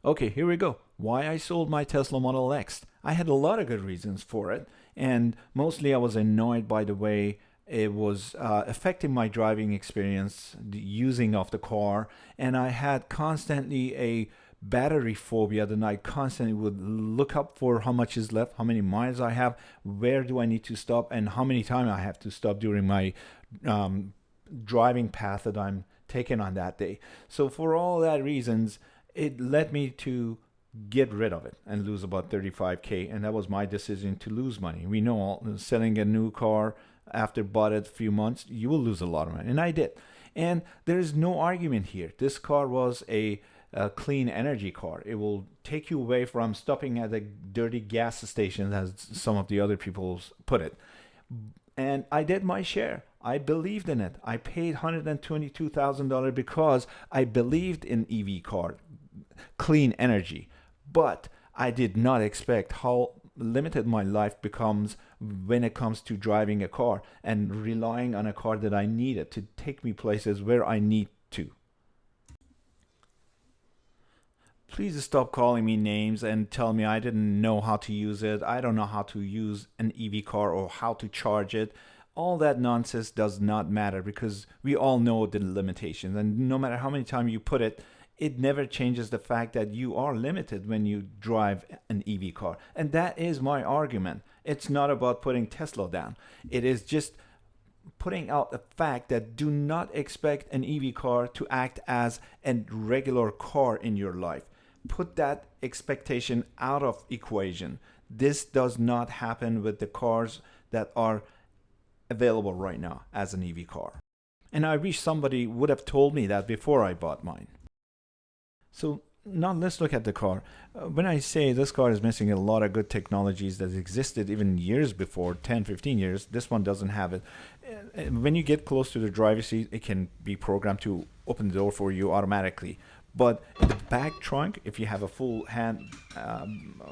Okay, here we go. Why I sold my Tesla Model X. I had a lot of good reasons for it, and mostly I was annoyed by the way it was affecting my driving experience, the using of the car, and I had constantly a battery phobia that I constantly would look up for how much is left, how many miles I have, where do I need to stop, and how many times I have to stop during my um, driving path that I'm taking on that day. So for all that reasons, it led me to get rid of it and lose about 35K, and that was my decision to lose money. We know selling a new car after bought it a few months, you will lose a lot of money, and I did. And there is no argument here. This car was a clean energy car. It will take you away from stopping at a dirty gas station, as some of the other people put it. And I did my share. I believed in it. I paid $122,000 because I believed in EV car, clean energy. But I did not expect how limited my life becomes when it comes to driving a car and relying on a car that I needed to take me places where I need to. Please stop calling me names and tell me I didn't know how to use it. I don't know how to use an EV car or how to charge it. All that nonsense does not matter because we all know the limitations. And no matter how many times you put it, it never changes the fact that you are limited when you drive an EV car. And that is my argument. It's not about putting Tesla down. It is just putting out the fact that do not expect an EV car to act as a regular car in your life. Put that expectation out of equation. This does not happen with the cars that are available right now as an EV car. And I wish somebody would have told me that before I bought mine. So now let's look at the car. When I say this car is missing a lot of good technologies that existed even years before, 10, 15 years, this one doesn't have it. When you get close to the driver's seat, it can be programmed to open the door for you automatically. But in the back trunk, if you have a full hand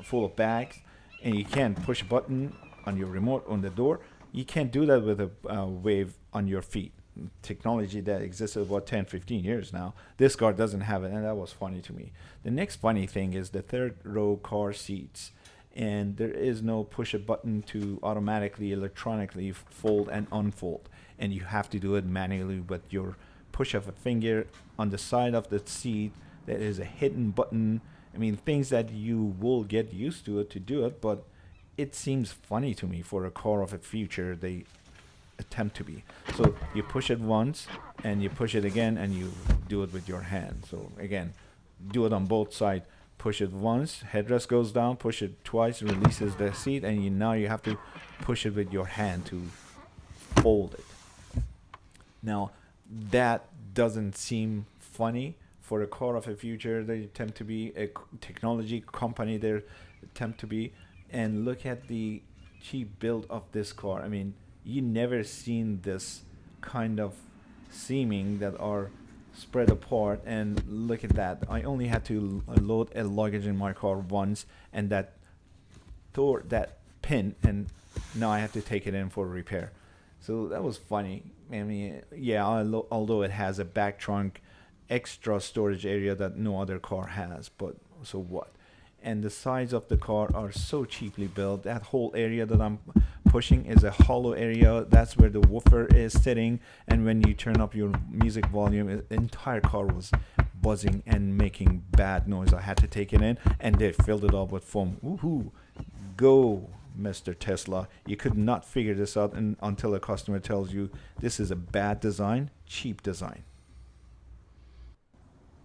full of bags and you can't push a button on your remote on the door, you can't do that with a wave on your feet. Technology that existed about 10, 15 years now. This car doesn't have it, and that was funny to me. The next funny thing is the third row car seats. And there is no push a button to automatically, electronically fold and unfold. And you have to do it manually with your push of a finger on the side of the seat. There is a hidden button. I mean, things that you will get used to it to do it, but it seems funny to me for a car of a future. They attempt to be. So you push it once and you push it again and you do it with your hand. So again, do it on both sides. Push it once, headrest goes down, push it twice, releases the seat, and now you have to push it with your hand to fold it. Now, that doesn't seem funny for a car of a future. They attempt to be a technology company. They attempt to be, and look at the cheap build of this car. I mean, you never seen this kind of seaming that are spread apart, and look at that. I only had to load a luggage in my car once, and that tore that pin, and now I have to take it in for repair. So that was funny. I mean, yeah, although it has a back trunk extra storage area that no other car has, but so what? And the sides of the car are so cheaply built. That whole area that I'm pushing is a hollow area. That's where the woofer is sitting. And when you turn up your music volume, the entire car was buzzing and making bad noise. I had to take it in, and they filled it up with foam. Woohoo! Go, Mr. Tesla. You could not figure this out until a customer tells you this is a bad design, cheap design.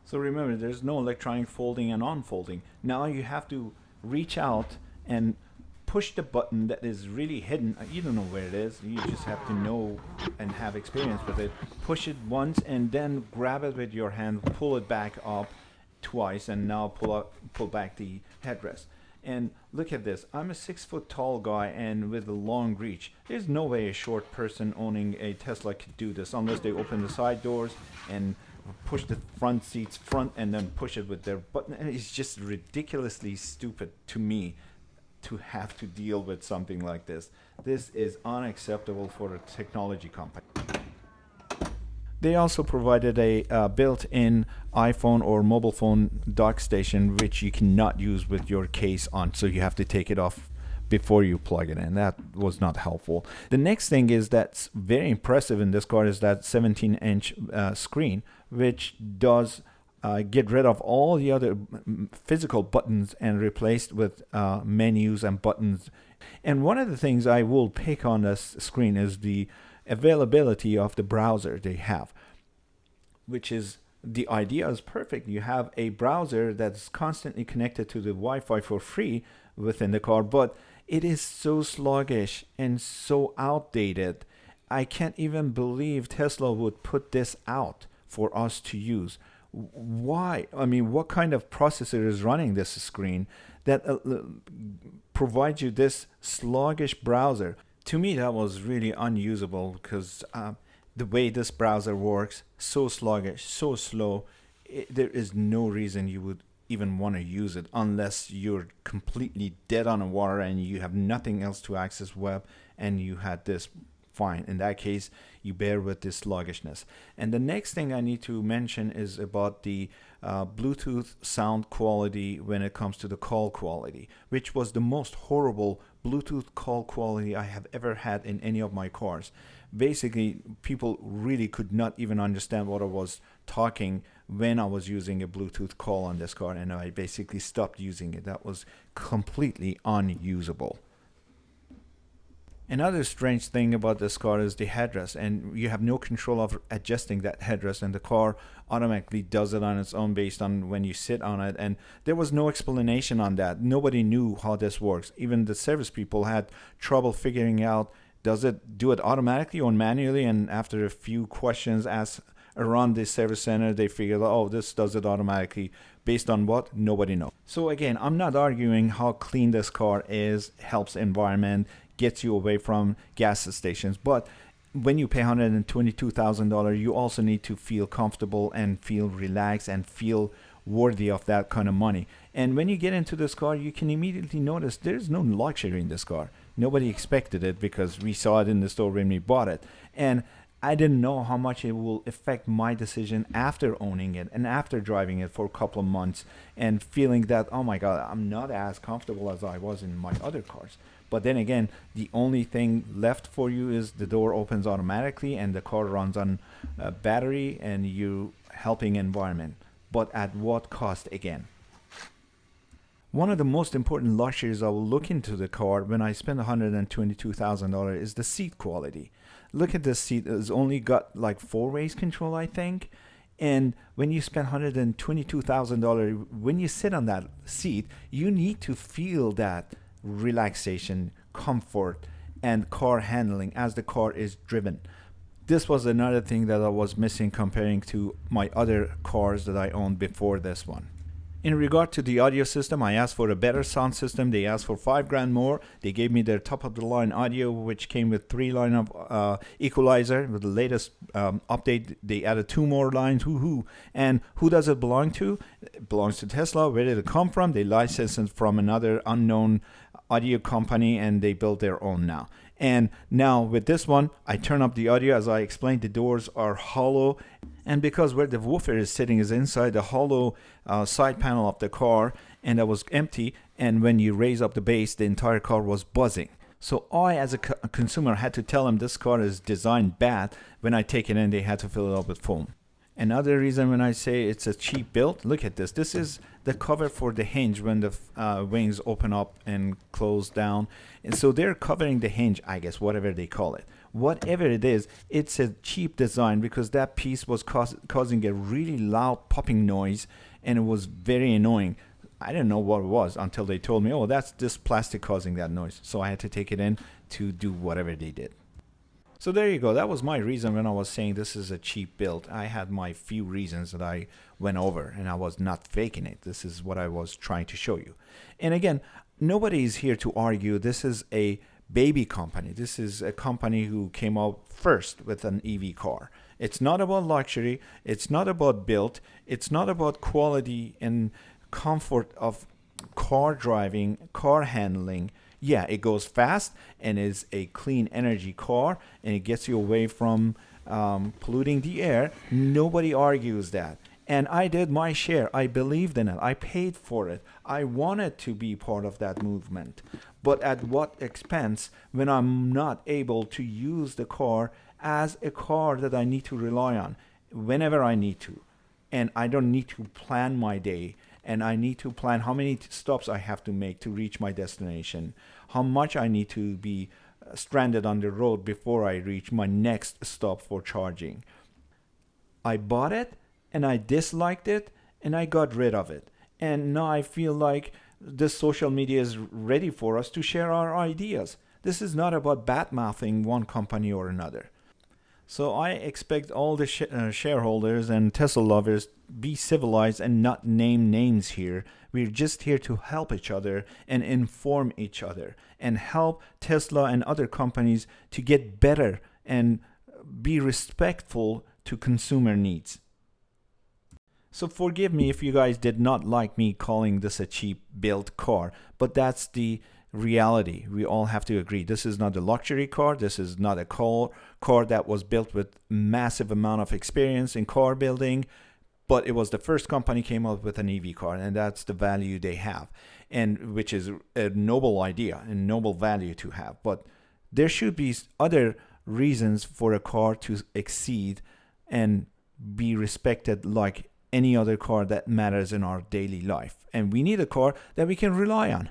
So remember, there's no electronic folding and unfolding. Now you have to reach out and push the button that is really hidden. You don't know where it is. You just have to know and have experience with it. Push it once and then grab it with your hand, pull it back up twice, and now pull back the headrest. And look at this. I'm a 6 foot tall guy and with a long reach. There's no way a short person owning a Tesla could do this unless they open the side doors and push the front seats front and then push it with their button. And it's just ridiculously stupid to me to have to deal with something like this. This is unacceptable for a technology company. They also provided a built-in iPhone or mobile phone dock station, which you cannot use with your case on, so you have to take it off before you plug it in. That was not helpful. The next thing is that's very impressive in this car is that 17-inch screen, which does get rid of all the other physical buttons and replaced with menus and buttons. And one of the things I will pick on this screen is the availability of the browser they have, which is the idea is perfect. You have a browser that's constantly connected to the Wi-Fi for free within the car, but it is so sluggish and so outdated. I can't even believe Tesla would put this out for us to use. Why? I mean, what kind of processor is running this screen that provides you this sluggish browser? To me, that was really unusable because the way this browser works, so sluggish, so slow, there is no reason you would even want to use it unless you're completely dead on the water and you have nothing else to access web and you had this. Fine. In that case, you bear with this sluggishness. And the next thing I need to mention is about the Bluetooth sound quality when it comes to the call quality, which was the most horrible Bluetooth call quality I have ever had in any of my cars. Basically, people really could not even understand what I was talking when I was using a Bluetooth call on this car, and I basically stopped using it. That was completely unusable. Another strange thing about this car is the headrest, and you have no control of adjusting that headrest, and the car automatically does it on its own based on when you sit on it. And there was no explanation on that. Nobody knew how this works. Even the service people had trouble figuring out, does it do it automatically or manually? And after a few questions asked around the service center, they figured, oh, this does it automatically. Based on what? Nobody knows. So again, I'm not arguing how clean this car is, helps environment, gets you away from gas stations, but when you pay $122,000, you also need to feel comfortable and feel relaxed and feel worthy of that kind of money. And when you get into this car, you can immediately notice there's no luxury in this car. Nobody expected it because we saw it in the store when we bought it. And I didn't know how much it will affect my decision after owning it and after driving it for a couple of months and feeling that, oh my God, I'm not as comfortable as I was in my other cars. But then again, the only thing left for you is the door opens automatically and the car runs on battery and you helping environment. But at what cost again? One of the most important luxuries I will look into the car when I spend $122,000 is the seat quality. Look at this seat. It's only got like 4-way control, I think. And when you spend $122,000, when you sit on that seat, you need to feel that relaxation, comfort, and car handling as the car is driven. This was another thing that I was missing comparing to my other cars that I owned before this one. In regard to the audio system, I asked for a better sound system. They asked for $5,000 more. They gave me their top of the line audio, which came with 3 line of equalizer. With the latest update, they added 2 more lines. Woohoo! And who does it belong to? It belongs to Tesla. Where did it come from? They licensed it from another unknown audio company, and they built their own now. And now with this one, I turn up the audio. As I explained, the doors are hollow, and because where the woofer is sitting is inside the hollow side panel of the car, and that was empty, and when you raise up the bass, the entire car was buzzing. So I, as a consumer, had to tell them this car is designed bad. When I take it in, they had to fill it up with foam. Another reason when I say it's a cheap build, look at this. This is the cover for the hinge when the wings open up and close down. And so they're covering the hinge, I guess, whatever they call it. Whatever it is, it's a cheap design because that piece was causing a really loud popping noise, and it was very annoying. I didn't know what it was until they told me, oh, that's this plastic causing that noise. So I had to take it in to do whatever they did. So there you go. That was my reason when I was saying this is a cheap build. I had my few reasons that I went over, and I was not faking it. This is what I was trying to show you. And again, nobody is here to argue this is a baby company. This is a company who came out first with an EV car. It's not about luxury. It's not about build. It's not about quality and comfort of car driving, car handling. Yeah, it goes fast and is a clean energy car, and it gets you away from polluting the air. Nobody argues that. And I did my share. I believed in it. I paid for it. I wanted to be part of that movement. But at what expense when I'm not able to use the car as a car that I need to rely on whenever I need to? And I don't need to plan my day. And I need to plan how many stops I have to make to reach my destination, how much I need to be stranded on the road before I reach my next stop for charging. I bought it and I disliked it and I got rid of it. And now I feel like this social media is ready for us to share our ideas. This is not about bad mouthing one company or another. So I expect all the shareholders and Tesla lovers be civilized and not name names here. We're just here to help each other and inform each other and help Tesla and other companies to get better and be respectful to consumer needs. So forgive me if you guys did not like me calling this a cheap built car, but that's the reality. We all have to agree. This is not a luxury car. This is not a car that was built with massive amount of experience in car building, but it was the first company came up with an EV car, and that's the value they have, and which is a noble idea and noble value to have. But there should be other reasons for a car to exceed and be respected like any other car that matters in our daily life. And we need a car that we can rely on.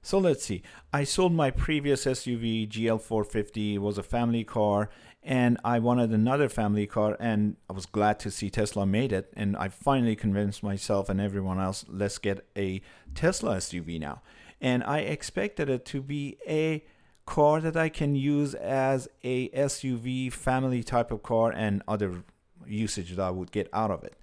So let's see. I sold my previous SUV, GL450. It was a family car, and I wanted another family car, and I was glad to see Tesla made it. And I finally convinced myself and everyone else, let's get a Tesla SUV now. And I expected it to be a car that I can use as a SUV family type of car and other usage that I would get out of it.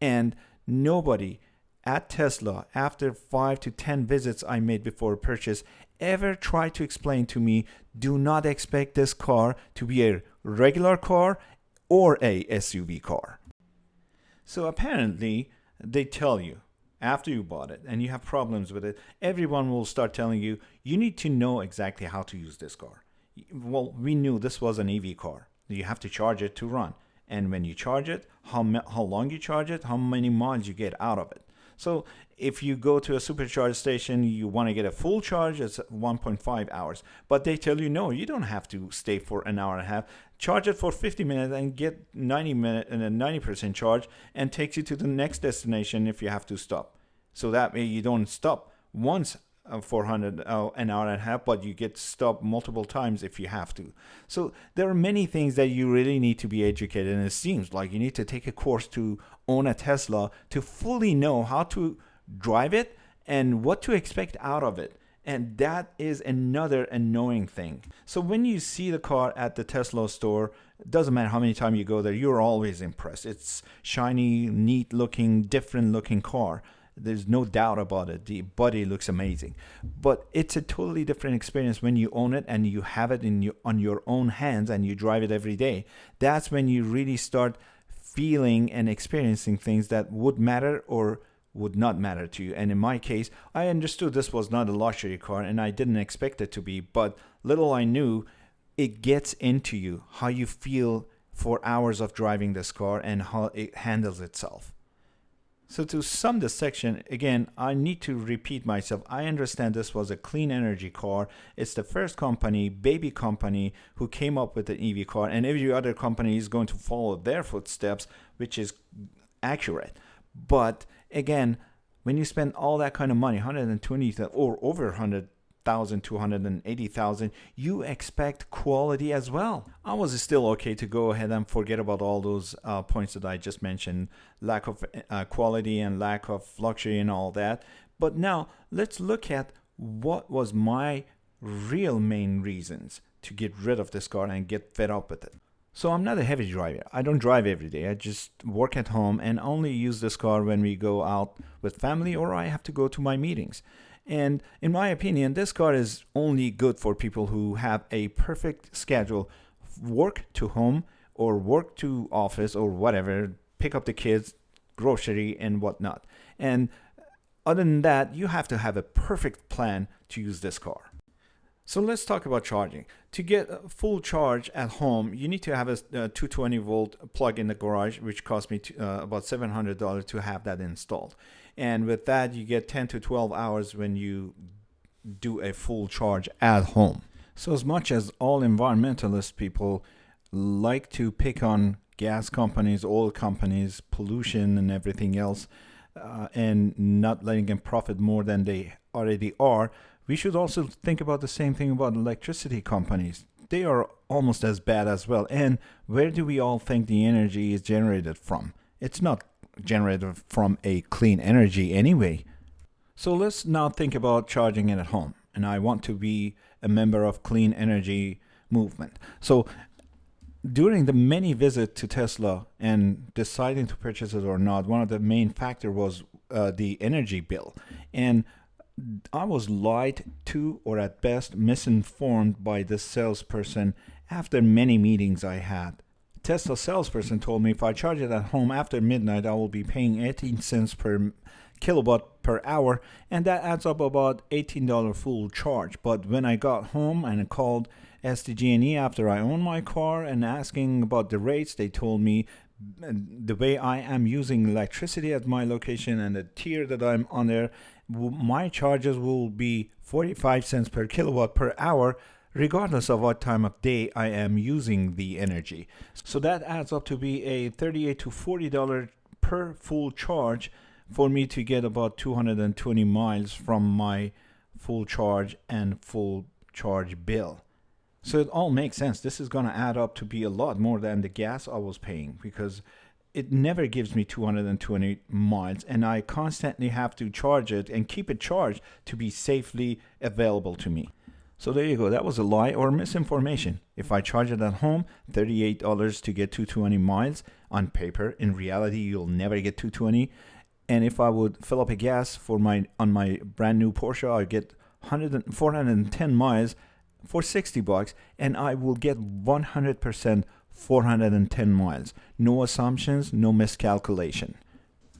And nobody at Tesla, after 5 to 10 visits I made before purchase, ever tried to explain to me, do not expect this car to be a regular car or a SUV car. So apparently, they tell you after you bought it and you have problems with it, everyone will start telling you, you need to know exactly how to use this car. Well, we knew this was an EV car. You have to charge it to run. And when you charge it, how long you charge it, how many miles you get out of it. So if you go to a supercharge station, you want to get a full charge, it's 1.5 hours. But they tell you, no, you don't have to stay for an hour and a half. Charge it for 50 minutes and get 90% charge, and takes you to the next destination if you have to stop. So that way you don't stop once for an hour and a half, but you get stopped multiple times if you have to. So there are many things that you really need to be educated, and it seems like you need to take a course to own a Tesla to fully know how to drive it and what to expect out of it. And that is another annoying thing. So when you see the car at the Tesla store, it doesn't matter how many times you go there, you're always impressed. It's shiny, neat looking, different looking car. There's no doubt about it. The body looks amazing. But it's a totally different experience when you own it and you have it on your own hands and you drive it every day. That's when you really start feeling and experiencing things that would matter or would not matter to you. And in my case, I understood this was not a luxury car and I didn't expect it to be. But little I knew, it gets into you, how you feel for hours of driving this car and how it handles itself. So to sum this section, again, I need to repeat myself. I understand this was a clean energy car. It's the first company, baby company, who came up with an EV car, and every other company is going to follow their footsteps, which is accurate. But again, when you spend all that kind of money, 120 or over 100,000, 280,000, you expect quality as well. I was still okay to go ahead and forget about all those points that I just mentioned, lack of quality and lack of luxury and all that. But now let's look at what was my real main reasons to get rid of this car and get fed up with it. So I'm not a heavy driver. I don't drive every day. I just work at home and only use this car when we go out with family or I have to go to my meetings. And in my opinion, this car is only good for people who have a perfect schedule, work to home or work to office or whatever, pick up the kids, grocery and whatnot. And other than that, you have to have a perfect plan to use this car. So let's talk about charging. To get a full charge at home, you need to have a 220 volt plug in the garage, which cost me about $700 to have that installed. And with that, you get 10 to 12 hours when you do a full charge at home. So as much as all environmentalist people like to pick on gas companies, oil companies, pollution and everything else, and not letting them profit more than they already are, we should also think about the same thing about electricity companies. They are almost as bad as well. And where do we all think the energy is generated from? It's not generated from a clean energy anyway. So let's now think about charging it at home. And I want to be a member of clean energy movement. So during the many visits to Tesla and deciding to purchase it or not, one of the main factor was the energy bill. And I was lied to, or at best misinformed by this salesperson after many meetings I had. Tesla salesperson told me if I charge it at home after midnight, I will be paying 18 cents per kilowatt per hour, and that adds up about $18 full charge. But when I got home and called SDG&E after I owned my car and asking about the rates, they told me the way I am using electricity at my location and the tier that I'm on there, my charges will be 45 cents per kilowatt per hour, regardless of what time of day I am using the energy. So that adds up to be a $38 to $40 per full charge for me to get about 220 miles from my full charge and full charge bill. So it all makes sense. This is going to add up to be a lot more than the gas I was paying, because it never gives me 220 miles, and I constantly have to charge it and keep it charged to be safely available to me. So there you go. That was a lie or misinformation. If I charge it at home, $38 to get 220 miles on paper. In reality, you'll never get 220. And if I would fill up a gas on my brand new Porsche, I get 410 miles for $60, and I will get 100% 410 miles. No assumptions, no miscalculation.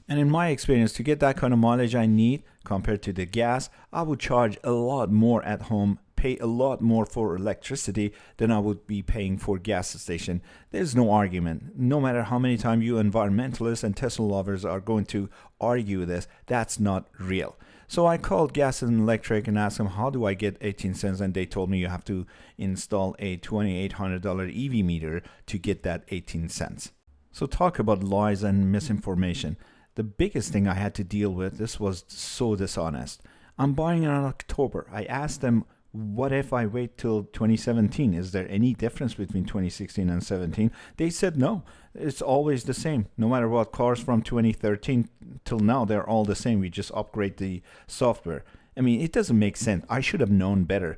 And in my experience, to get that kind of mileage I need compared to the gas, I would charge a lot more at home, pay a lot more for electricity than I would be paying for gas station. There's no argument. No matter how many times you environmentalists and Tesla lovers are going to argue this, that's not real. So I called Gas and Electric and asked them, how do I get 18 cents? And they told me you have to install a $2,800 EV meter to get that 18 cents. So talk about lies and misinformation. The biggest thing I had to deal with, this was so dishonest. I'm buying it in October. I asked them, what if I wait till 2017? Is there any difference between 2016 and 17? They said no. It's always the same. No matter what, cars from 2013 till now, they're all the same. We just upgrade the software. I mean, it doesn't make sense. I should have known better.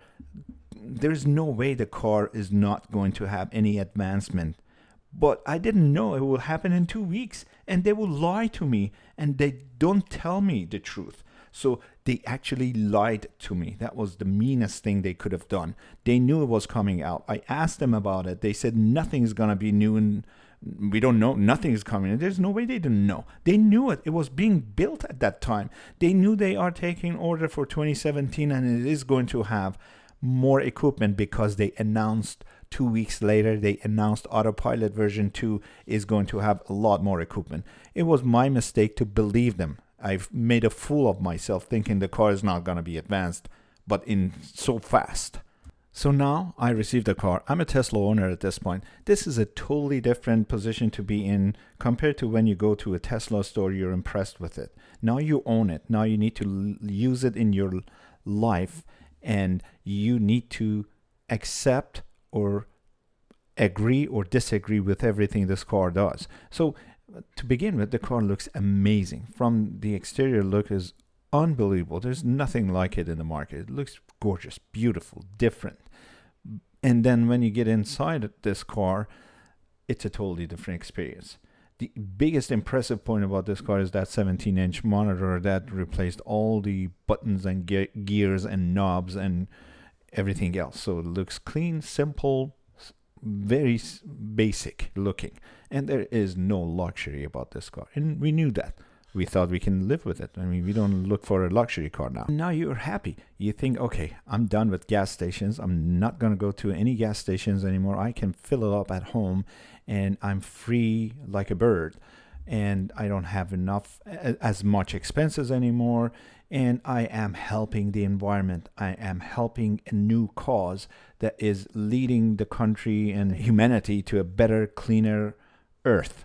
There's no way the car is not going to have any advancement. But I didn't know it will happen in 2 weeks. And they will lie to me. And they don't tell me the truth. So they actually lied to me. That was the meanest thing they could have done. They knew it was coming out. I asked them about it. They said nothing's going to be new and we don't know. Nothing is coming. There's no way they didn't know. They knew it. It was being built at that time. They knew they are taking order for 2017 and it is going to have more equipment because they announced 2 weeks later, they announced Autopilot version 2 is going to have a lot more equipment. It was my mistake to believe them. I've made a fool of myself thinking the car is not going to be advanced, but in so fast. So now I received a car. I'm a Tesla owner at this point. This is a totally different position to be in compared to when you go to a Tesla store, you're impressed with it. Now you own it. Now you need to use it in your life, and you need to accept or agree or disagree with everything this car does. So to begin with, the car looks amazing. From the exterior look is unbelievable. There's nothing like it in the market. It looks gorgeous, beautiful, different. And then when you get inside this car, it's a totally different experience. The biggest impressive point about this car is that 17-inch monitor that replaced all the buttons and gears and knobs and everything else. So it looks clean, simple, very basic looking, and there is no luxury about this car, and we knew that. We thought we can live with it. I mean, we don't look for a luxury car now. Now you're happy. You think, okay, I'm done with gas stations. I'm not going to go to any gas stations anymore. I can fill it up at home and I'm free like a bird. And I don't have as much expenses anymore. And I am helping the environment. I am helping a new cause that is leading the country and humanity to a better, cleaner earth.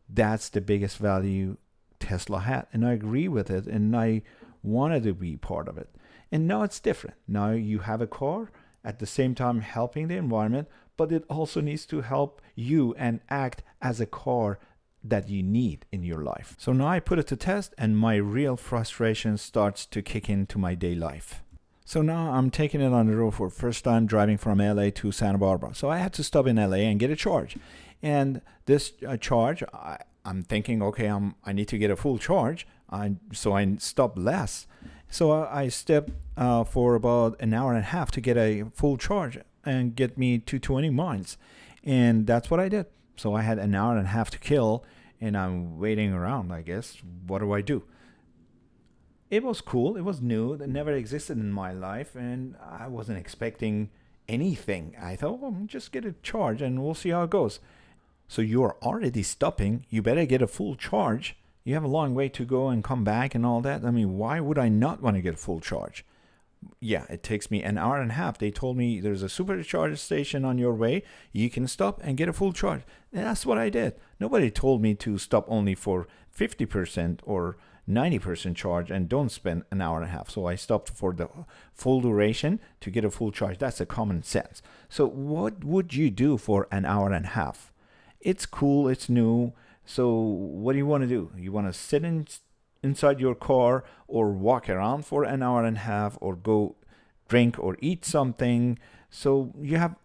That's the biggest value Tesla had, and I agree with it, and I wanted to be part of it. And now it's different. Now you have a car at the same time helping the environment, but it also needs to help you and act as a car that you need in your life. So now I put it to test, and my real frustration starts to kick into my day life. So now I'm taking it on the road for the first time, driving from LA to Santa Barbara. So I had to stop in LA and get a charge. And this charge, I'm thinking, okay, I need to get a full charge, so I stop less. So I stepped for about an hour and a half to get a full charge and get me to 20 miles. And that's what I did. So I had an hour and a half to kill, and I'm waiting around, I guess. What do I do? It was cool. It was new. It never existed in my life, and I wasn't expecting anything. I thought, well, just get a charge, and we'll see how it goes. So you're already stopping. You better get a full charge. You have a long way to go and come back and all that. I mean, why would I not want to get a full charge? Yeah, it takes me an hour and a half. They told me there's a supercharger station on your way. You can stop and get a full charge. And that's what I did. Nobody told me to stop only for 50% or 90% charge and don't spend an hour and a half. So I stopped for the full duration to get a full charge. That's a common sense. So what would you do for an hour and a half? It's cool, it's new. So what do you want to do? You want to sit inside your car or walk around for an hour and a half or go drink or eat something? So you have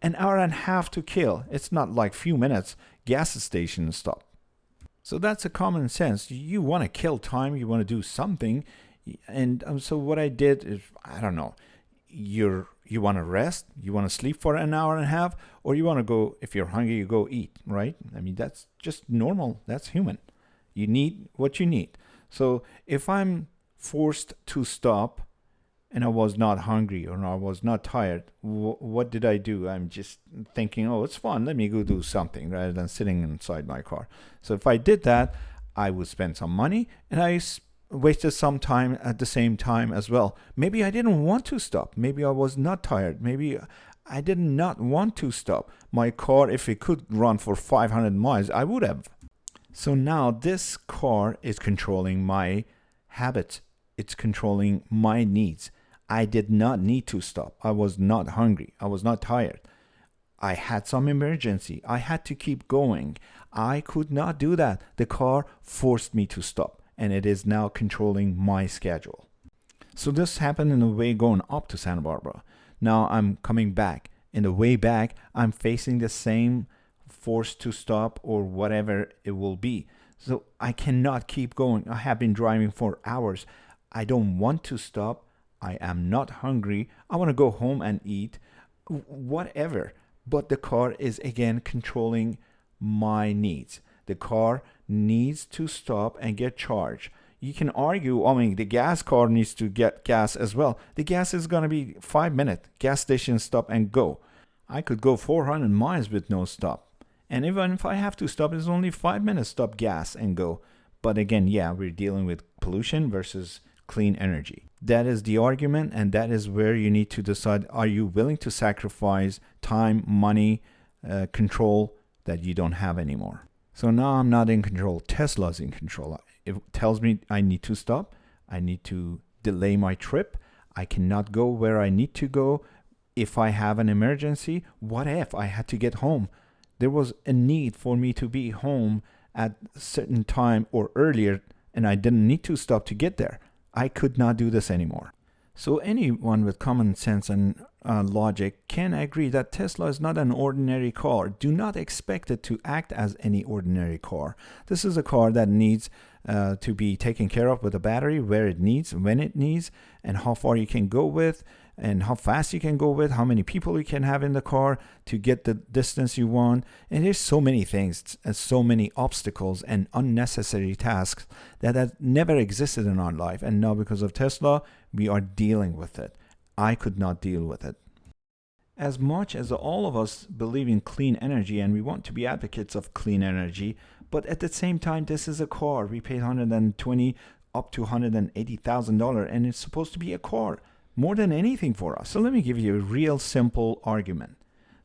an hour and a half to kill. It's not like few minutes. Gas station stop. So that's a common sense. You want to kill time. You want to do something. And so what I did is, I don't know, you want to rest, you want to sleep for an hour and a half, or you want to go, if you're hungry, you go eat, right? I mean, that's just normal. That's human. You need what you need. So if I'm forced to stop and I was not hungry or I was not tired, what did I do? I'm just thinking, oh, it's fun. Let me go do something rather than sitting inside my car. So if I did that, I would spend some money and I wasted some time at the same time as well. Maybe I didn't want to stop. Maybe I was not tired. Maybe I did not want to stop. My car, if it could run for 500 miles, I would have. So now this car is controlling my habits. It's controlling my needs. I did not need to stop. I was not hungry. I was not tired. I had some emergency. I had to keep going. I could not do that. The car forced me to stop, and it is now controlling my schedule. So this happened in the way going up to Santa Barbara. Now I'm coming back. In the way back, I'm facing the same force to stop or whatever it will be. So I cannot keep going. I have been driving for hours. I don't want to stop. I am not hungry. I want to go home and eat, whatever. But the car is again controlling my needs. The car needs to stop and get charged. You can argue, I mean, the gas car needs to get gas as well. The gas is going to be 5 minutes. Gas station stop and go. I could go 400 miles with no stop. And even if I have to stop, it's only 5 minutes stop gas and go. But again, yeah, we're dealing with pollution versus clean energy. That is the argument, and that is where you need to decide, are you willing to sacrifice time, money, control that you don't have anymore? So now I'm not in control. Tesla's in control. It tells me I need to stop. I need to delay my trip. I cannot go where I need to go. If I have an emergency, what if I had to get home? There was a need for me to be home at a certain time or earlier, and I didn't need to stop to get there. I could not do this anymore. So anyone with common sense and logic can agree that Tesla is not an ordinary car. Do not expect it to act as any ordinary car. This is a car that needs to be taken care of with a battery where it needs, when it needs, and how far you can go with, and how fast you can go with, how many people you can have in the car to get the distance you want. And there's so many things, and so many obstacles and unnecessary tasks that have never existed in our life. And now because of Tesla, we are dealing with it. I could not deal with it. As much as all of us believe in clean energy and we want to be advocates of clean energy, but at the same time, this is a car. We paid $120 up to $180,000, and it's supposed to be a car more than anything for us. So let me give you a real simple argument.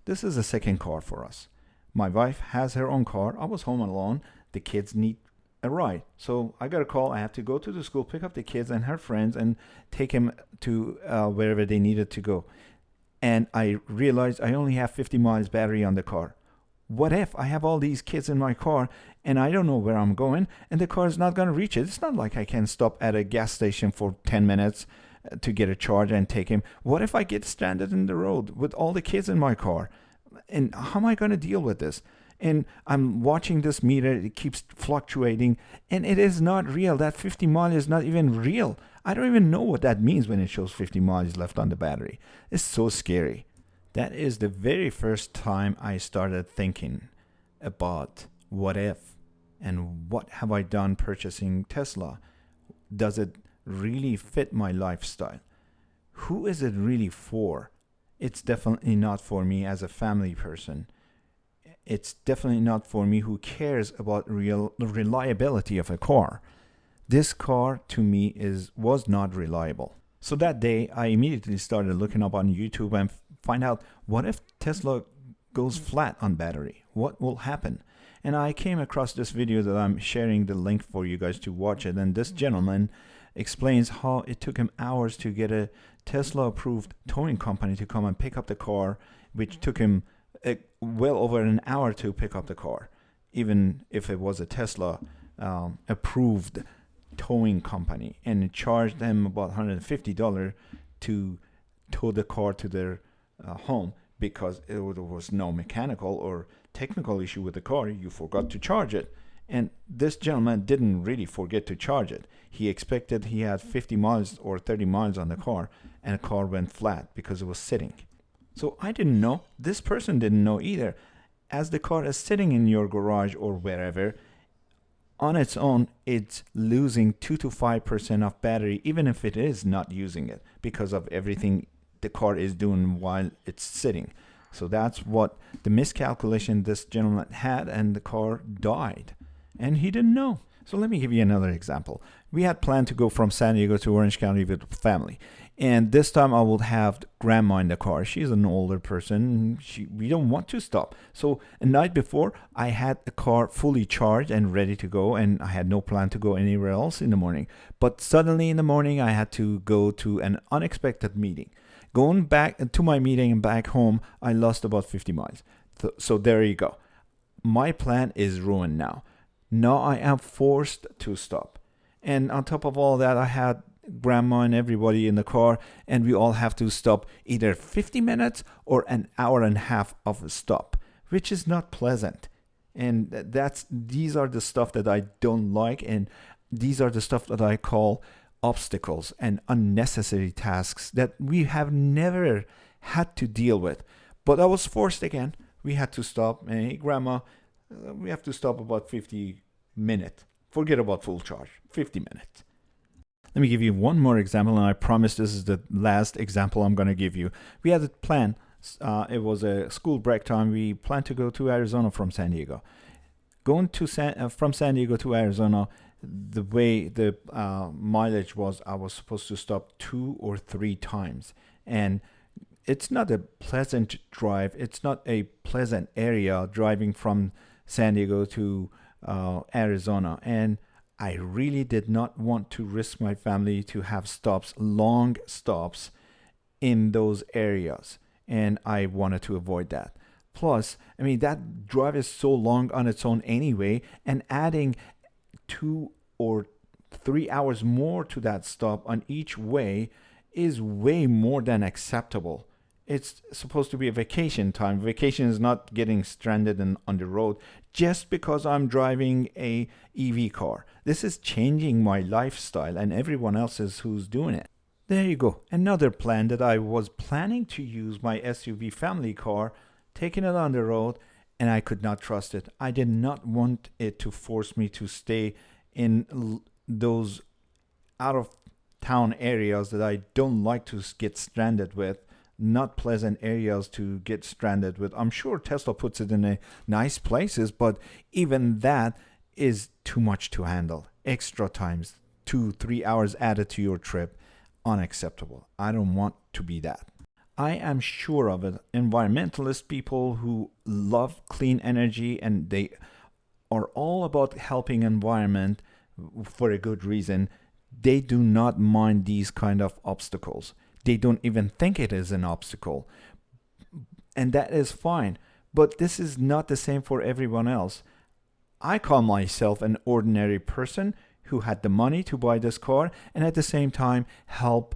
This is a second car for us. My wife has her own car. I was home alone. The kids need a ride. So I got a call. I have to go to the school, pick up the kids and her friends, and take them to wherever they needed to go. And I realized I only have 50 miles battery on the car. What if I have all these kids in my car and I don't know where I'm going and the car is not going to reach it? It's not like I can stop at a gas station for 10 minutes to get a charge and take him. What if I get stranded in the road with all the kids in my car? And how am I going to deal with this? And I'm watching this meter. It keeps fluctuating and it is not real. That 50 miles is not even real. I don't even know what that means when it shows 50 miles left on the battery. It's so scary. That is the very first time I started thinking about what if and what have I done purchasing Tesla. Does it really fit my lifestyle? Who is it really for? It's definitely not for me as a family person. It's definitely not for me who cares about the reliability of a car. This car to me was not reliable. So that day I immediately started looking up on YouTube and find out what if Tesla goes flat on battery? What will happen? And I came across this video that I'm sharing the link for you guys to watch it. And this gentleman explains how it took him hours to get a Tesla approved towing company to come and pick up the car, which took him well over an hour to pick up the car, even if it was a Tesla approved towing company, and it charged them about $150 to tow the car to their home because there was no mechanical or technical issue with the car. You forgot to charge it. And this gentleman didn't really forget to charge it. He expected he had 50 miles or 30 miles on the car, and the car went flat because it was sitting. So I didn't know. This person didn't know either. As the car is sitting in your garage or wherever, on its own, it's losing 2 to 5% of battery, even if it is not using it, because of everything the car is doing while it's sitting. So that's what the miscalculation this gentleman had, and the car died. And he didn't know. So let me give you another example. We had planned to go from San Diego to Orange County with family. And this time I will have grandma in the car. She's an older person. We don't want to stop. So a night before, I had the car fully charged and ready to go. And I had no plan to go anywhere else in the morning. But suddenly in the morning, I had to go to an unexpected meeting. Going back to my meeting and back home, I lost about 50 miles. So there you go. My plan is ruined now. Now I am forced to stop. And on top of all that, I had grandma and everybody in the car, and we all have to stop either 50 minutes or an hour and a half of a stop, which is not pleasant. And these are the stuff that I don't like, and these are the stuff that I call obstacles and unnecessary tasks that we have never had to deal with. But I was forced again. We had to stop. Hey, grandma, we have to stop about 50 minutes. Forget about full charge. 50 minutes. Let me give you one more example, and I promise this is the last example I'm going to give you. We had a plan. It was a school break time. We planned to go to Arizona from San Diego. Going to from San Diego to Arizona, the way the mileage was, I was supposed to stop 2 or 3 times. And it's not a pleasant drive. It's not a pleasant area driving from San Diego to Arizona. And I really did not want to risk my family to have stops, long stops in those areas. And I wanted to avoid that. Plus, I mean, that drive is so long on its own anyway, and adding 2 or 3 hours more to that stop on each way is way more than acceptable. It's supposed to be a vacation time. Vacation is not getting stranded on the road just because I'm driving a EV car. This is changing my lifestyle and everyone else's who's doing it. There you go. Another plan that I was planning to use my SUV family car, taking it on the road, and I could not trust it. I did not want it to force me to stay in those out of town areas that I don't like to get stranded with, not pleasant areas to get stranded with. I'm sure Tesla puts it in a nice places, but even that is too much to handle. Extra times, 2-3 hours added to your trip, unacceptable. I don't want to be that. I am sure of it. Environmentalist people who love clean energy and they are all about helping environment for a good reason, they do not mind these kind of obstacles. They don't even think it is an obstacle. And that is fine. But this is not the same for everyone else. I call myself an ordinary person who had the money to buy this car and at the same time help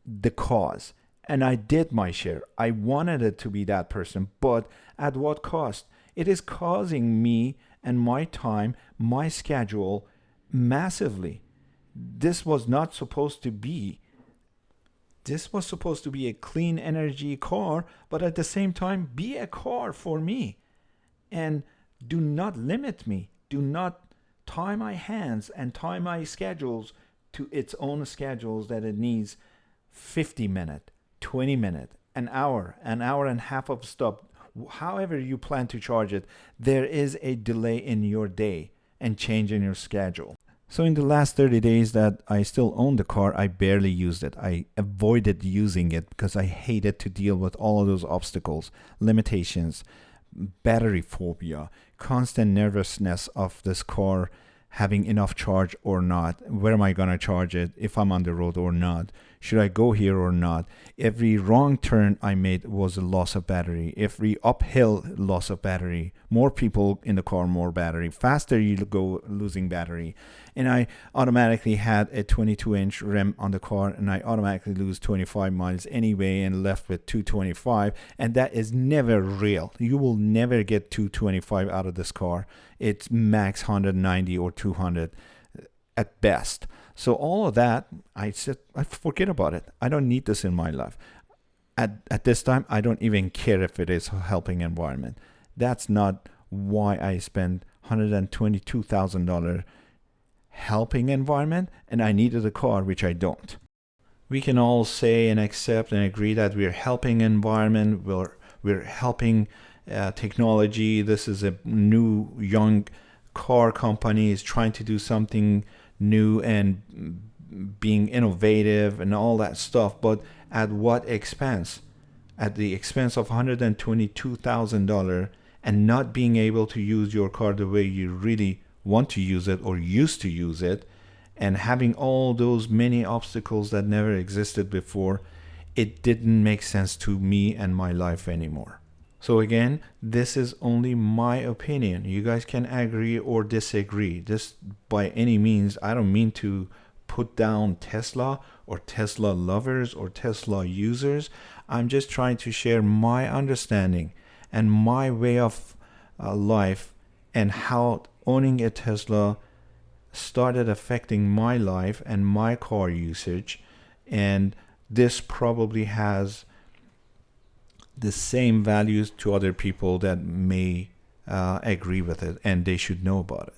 the cause. And I did my share. I wanted it to be that person, but at what cost? It is causing me and my time, my schedule massively. This was not supposed to be. This was supposed to be a clean energy car, but at the same time be a car for me. And do not limit me. Do not tie my hands and tie my schedules to its own schedules that it needs 50 minutes, 20 minutes, an hour and a half of stop. However you plan to charge it, there is a delay in your day and change in your schedule. So in the last 30 days that I still own the car, I barely used it. I avoided using it because I hated to deal with all of those obstacles, limitations, battery phobia, constant nervousness of this car having enough charge or not. Where am I going to charge it if I'm on the road or not? Should I go here or not? Every wrong turn I made was a loss of battery. Every uphill loss of battery. More people in the car, more battery. Faster you go losing battery. And I automatically had a 22-inch rim on the car and I automatically lose 25 miles anyway and left with 225. And that is never real. You will never get 225 out of this car. It's max 190 or 200 at best. So all of that, I said, I forget about it. I don't need this in my life. At this time, I don't even care if it is helping environment. That's not why I spend $122,000 helping environment, and I needed a car, which I don't. We can all say and accept and agree that we're helping environment, we're helping technology. This is a new young car company is trying to do something new and being innovative and all that stuff, but at what expense? At the expense of $122,000 and not being able to use your car the way you really want to use it or used to use it, and having all those many obstacles that never existed before. It didn't make sense to me and my life anymore. So again, this is only my opinion. You guys can agree or disagree. This by any means, I don't mean to put down Tesla or Tesla lovers or Tesla users. I'm just trying to share my understanding and my way of life and how owning a Tesla started affecting my life and my car usage. And this probably has the same values to other people that may agree with it, and they should know about it.